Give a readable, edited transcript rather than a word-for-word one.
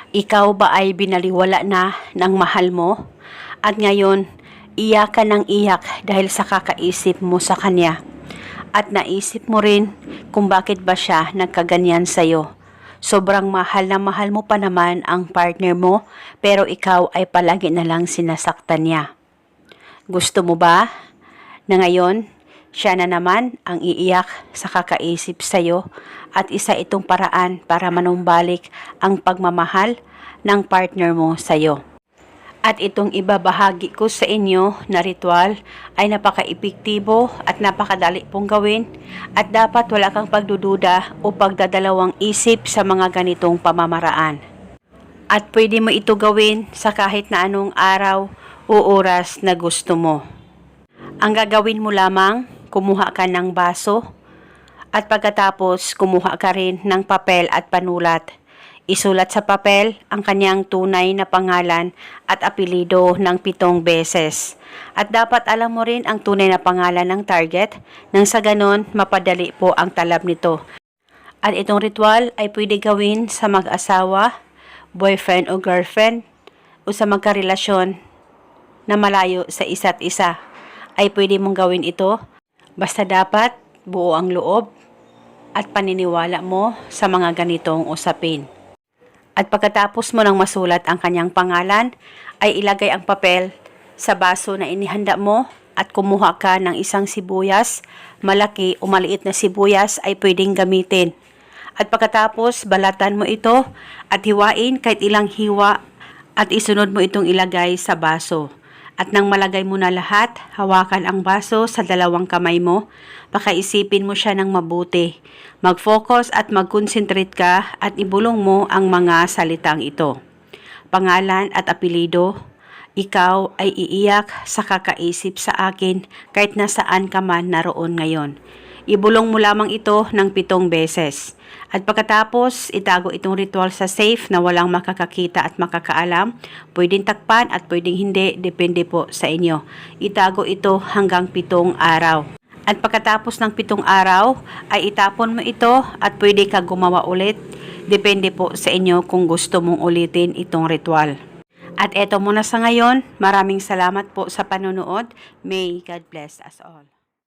Ikaw ba ay binaliwala na ng mahal mo? At ngayon, iyak ka ng iyak dahil sa kakaisip mo sa kanya. At naisip mo rin kung bakit ba siya nagkaganyan sa'yo. Sobrang mahal na mahal mo pa naman ang partner mo, pero ikaw ay palagi na lang sinasaktan niya. Gusto mo ba na ngayon, siya na naman ang iiyak sa kakaisip sa'yo at isa itong paraan para manumbalik ang pagmamahal ng partner mo sa'yo. At itong ibabahagi ko sa inyo na ritual ay napaka-epektibo at napakadali pong gawin at dapat wala kang pagdududa o pagdadalawang isip sa mga ganitong pamamaraan. At pwede mo ito gawin sa kahit na anong araw o oras na gusto mo. Ang gagawin mo lamang, kumuha ka ng baso at pagkatapos kumuha ka rin ng papel at panulat. Isulat sa papel ang kanyang tunay na pangalan at apelido ng 7 beses. At dapat alam mo rin ang tunay na pangalan ng target nang sa ganon mapadali po ang talab nito. At itong ritual ay pwede gawin sa mag-asawa, boyfriend o girlfriend o sa magkarelasyon na malayo sa isa't isa. Ay pwede mong gawin ito. Basta dapat buo ang loob at paniniwala mo sa mga ganitong usapin. At pagkatapos mo nang masulat ang kanyang pangalan, ay ilagay ang papel sa baso na inihanda mo at kumuha ka ng isang sibuyas, malaki o maliit na sibuyas ay pwedeng gamitin. At pagkatapos balatan mo ito at hiwain kahit ilang hiwa at isunod mo itong ilagay sa baso. At nang malagay mo na lahat, hawakan ang baso sa 2 kamay mo. Pakaisipin mo siya ng mabuti. Mag-focus at mag-concentrate ka at ibulong mo ang mga salitang ito. Pangalan at apelido, ikaw ay iiyak sa kakaisip sa akin kahit nasaan ka man naroon ngayon. Ibulong mo lamang ito ng 7 beses. At pagkatapos, itago itong ritual sa safe na walang makakakita at makakaalam. Pwedeng takpan at pwedeng hindi, depende po sa inyo. Itago ito hanggang 7 araw. At pagkatapos ng 7 araw, ay itapon mo ito at pwede ka gumawa ulit. Depende po sa inyo kung gusto mong ulitin itong ritual. At eto muna sa ngayon, maraming salamat po sa panonood. May God bless us all.